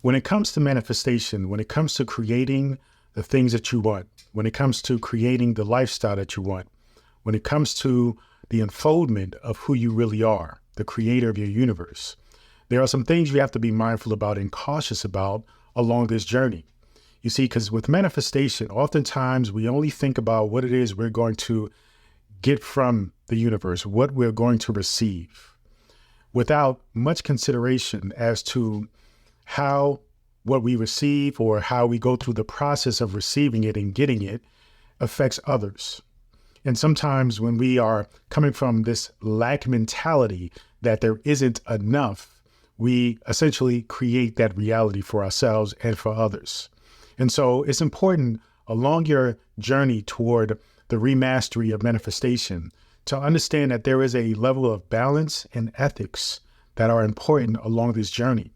When it comes to manifestation, when it comes to creating the things that you want, when it comes to creating the lifestyle that you want, when it comes to the unfoldment of who you really are, the creator of your universe, there are some things you have to be mindful about and cautious about along this journey. You see, because with manifestation, oftentimes we only think about what it is we're going to get from the universe, what we're going to receive, without much consideration as to how what we receive or how we go through the process of receiving it and getting it affects others. And sometimes when we are coming from this lack mentality that there isn't enough, we essentially create that reality for ourselves and for others. And so it's important along your journey toward the remastery of manifestation to understand that there is a level of balance and ethics that are important along this journey.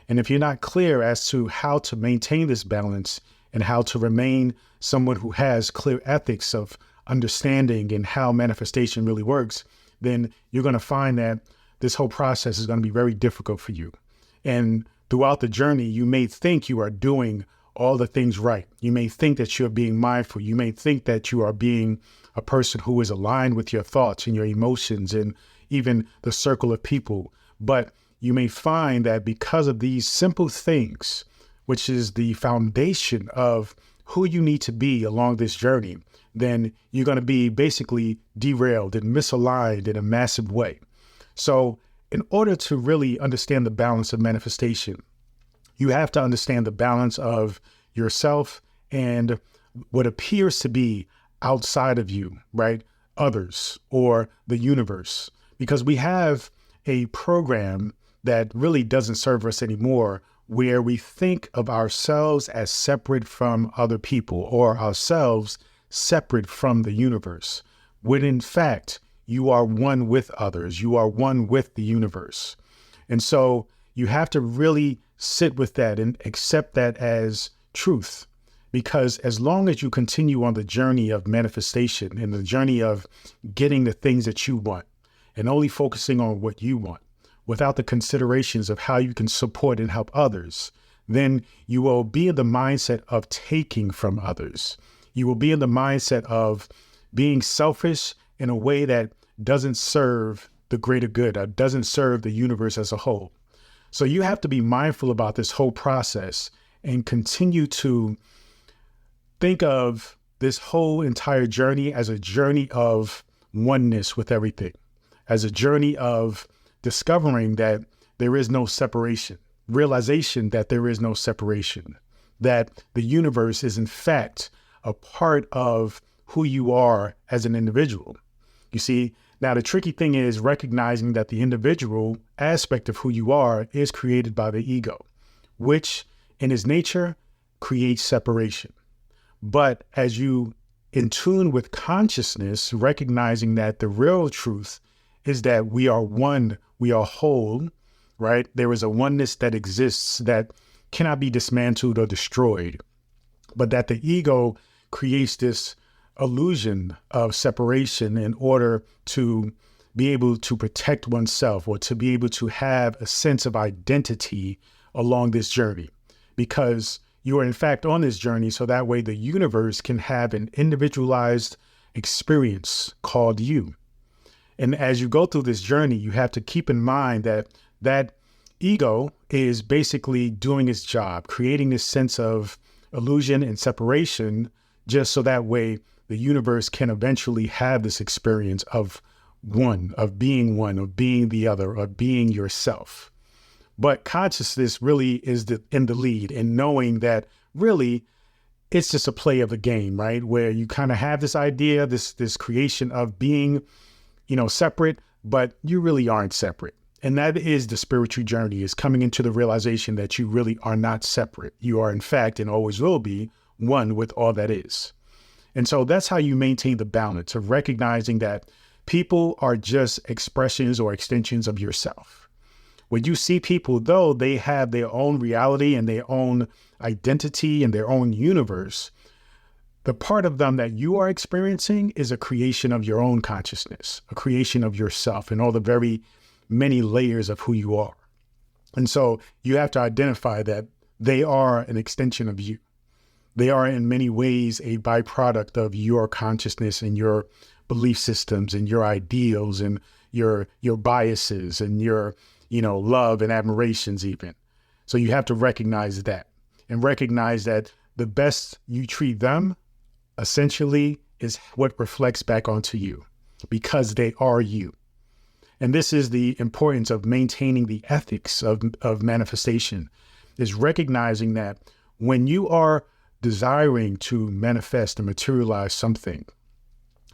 And if you're not clear as to how to maintain this balance and how to remain someone who has clear ethics of understanding and how manifestation really works, then you're going to find that this whole process is going to be very difficult for you. And throughout the journey, you may think you are doing all the things right. You may think that you're being mindful. You may think that you are being a person who is aligned with your thoughts and your emotions and even the circle of people. But you may find that because of these simple things, which is the foundation of who you need to be along this journey, then you're going to be basically derailed and misaligned in a massive way. So in order to really understand the balance of manifestation, you have to understand the balance of yourself and what appears to be outside of you, right? Others or the universe, because we have a program that really doesn't serve us anymore, where we think of ourselves as separate from other people or ourselves separate from the universe, when in fact, you are one with others. You are one with the universe. And so you have to really sit with that and accept that as truth, because as long as you continue on the journey of manifestation and the journey of getting the things that you want and only focusing on what you want without the considerations of how you can support and help others, then you will be in the mindset of taking from others. You will be in the mindset of being selfish in a way that doesn't serve the greater good, or doesn't serve the universe as a whole. So you have to be mindful about this whole process and continue to think of this whole entire journey as a journey of oneness with everything, as a journey of discovering that there is no separation, realization that there is no separation, that the universe is in fact a part of who you are as an individual. You see, now the tricky thing is recognizing that the individual aspect of who you are is created by the ego, which in its nature creates separation. But as you in tune with consciousness, recognizing that the real truth is that we are one, we are whole, right? There is a oneness that exists that cannot be dismantled or destroyed, but that the ego creates this illusion of separation in order to be able to protect oneself or to be able to have a sense of identity along this journey, because you are in fact on this journey so that way the universe can have an individualized experience called you. And as you go through this journey, you have to keep in mind that that ego is basically doing its job, creating this sense of illusion and separation, just so that way the universe can eventually have this experience of one, of being the other, of being yourself. But consciousness really is in the lead in knowing that really it's just a play of the game, right? Where you kind of have this idea, this creation of being, separate, but you really aren't separate. And that is the spiritual journey, is coming into the realization that you really are not separate. You are in fact, and always will be, one with all that is. And so that's how you maintain the balance of recognizing that people are just expressions or extensions of yourself. When you see people, though, they have their own reality and their own identity and their own universe, the part of them that you are experiencing is a creation of your own consciousness, a creation of yourself and all the very many layers of who you are. And so you have to identify that they are an extension of you. They are in many ways a byproduct of your consciousness and your belief systems and your ideals and your biases and your, love and admirations even. So you have to recognize that and recognize that the best you treat them essentially is what reflects back onto you because they are you. And this is the importance of maintaining the ethics of manifestation, is recognizing that when you are desiring to manifest and materialize something,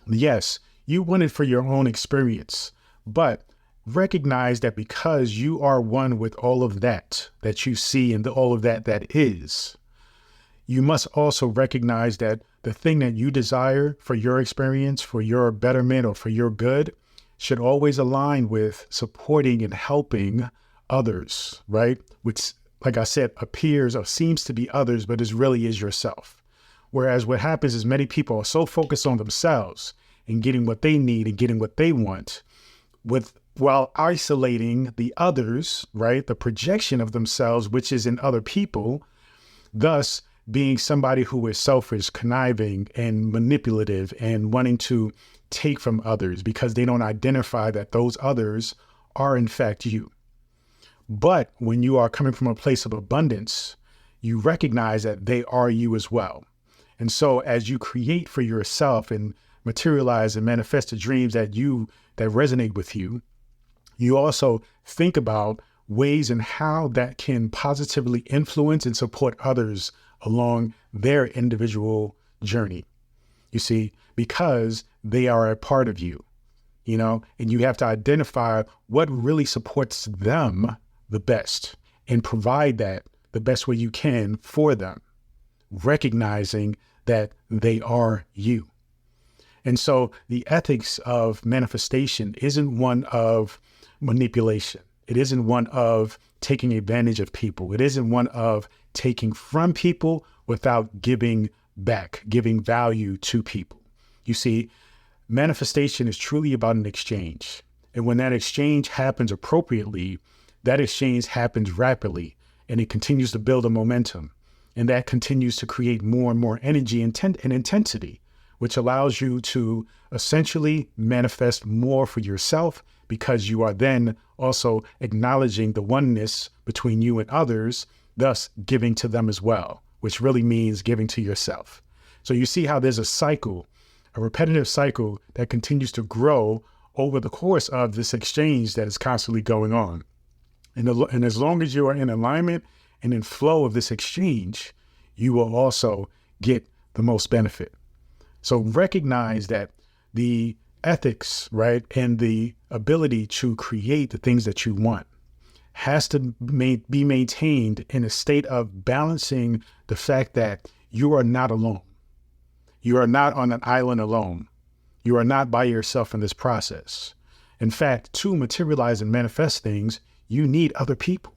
yes, you want it for your own experience, but recognize that because you are one with all of that you see and all of that is, you must also recognize that the thing that you desire for your experience, for your betterment, or for your good should always align with supporting and helping others, right? Which, like I said, appears or seems to be others, but it really is yourself. Whereas what happens is many people are so focused on themselves and getting what they need and getting what they want, while isolating the others, right? The projection of themselves, which is in other people, thus being somebody who is selfish, conniving, and manipulative and wanting to take from others because they don't identify that those others are in fact you. But when you are coming from a place of abundance, you recognize that they are you as well. And so as you create for yourself and materialize and manifest the dreams that resonate with you, you also think about ways and how that can positively influence and support others along their individual journey. You see, because they are a part of you, and you have to identify what really supports them the best and provide that the best way you can for them, recognizing that they are you. And so the ethics of manifestation isn't one of manipulation. It isn't one of taking advantage of people. It isn't one of taking from people without giving back, giving value to people. You see, manifestation is truly about an exchange. And when that exchange happens appropriately, that exchange happens rapidly and it continues to build a momentum. And that continues to create more and more energy and intensity, which allows you to essentially manifest more for yourself because you are then also acknowledging the oneness between you and others, thus giving to them as well, which really means giving to yourself. So you see how there's a cycle, a repetitive cycle that continues to grow over the course of this exchange that is constantly going on. And as long as you are in alignment and in flow of this exchange, you will also get the most benefit. So recognize that the ethics, right, and the ability to create the things that you want has to be maintained in a state of balancing the fact that you are not alone. You are not on an island alone. You are not by yourself in this process. In fact, to materialize and manifest things, you need other people.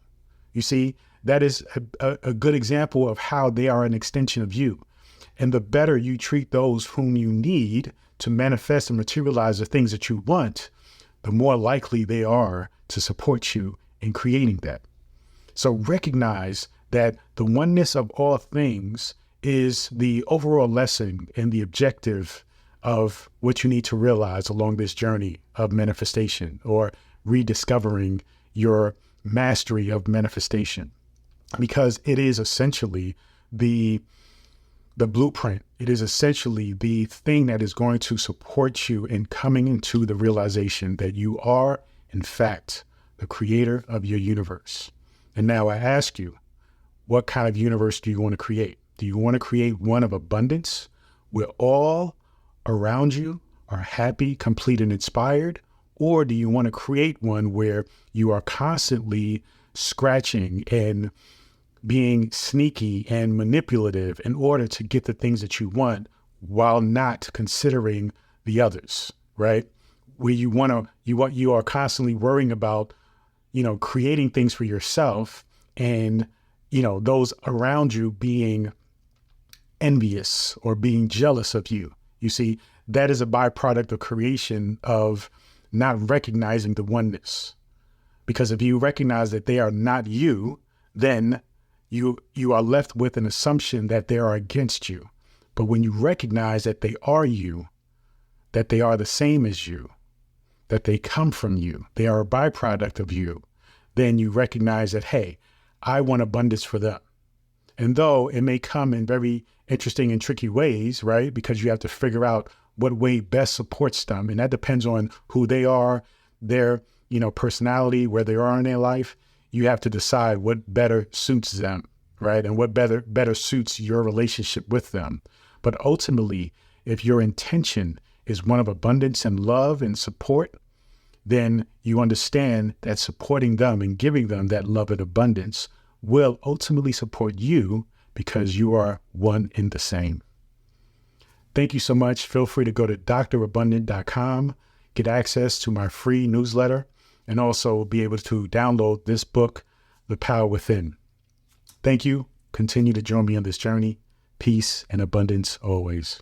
You see, that is a good example of how they are an extension of you. And the better you treat those whom you need to manifest and materialize the things that you want, the more likely they are to support you in creating that. So recognize that the oneness of all things is the overall lesson and the objective of what you need to realize along this journey of manifestation or rediscovering your mastery of manifestation, because it is essentially the blueprint. It is essentially the thing that is going to support you in coming into the realization that you are, in fact, the creator of your universe. And now I ask you, what kind of universe do you want to create? Do you want to create one of abundance where all around you are happy, complete, and inspired? Or do you want to create one where you are constantly scratching and being sneaky and manipulative in order to get the things that you want while not considering the others, right? Where you are constantly worrying about, creating things for yourself and, those around you being envious or being jealous of you. You see, that is a byproduct of creation of not recognizing the oneness. Because if you recognize that they are not you, then you are left with an assumption that they are against you. But when you recognize that they are you, that they are the same as you, that they come from you, they are a byproduct of you, then you recognize that, hey, I want abundance for them. And though it may come in very interesting and tricky ways, right? Because you have to figure out what way best supports them. And that depends on who they are, their, personality, where they are in their life. You have to decide what better suits them, right? And what better suits your relationship with them. But ultimately, if your intention is one of abundance and love and support, then you understand that supporting them and giving them that love and abundance will ultimately support you because you are one in the same. Thank you so much. Feel free to go to drabundant.com, get access to my free newsletter, and also be able to download this book, The Power Within. Thank you. Continue to join me on this journey. Peace and abundance always.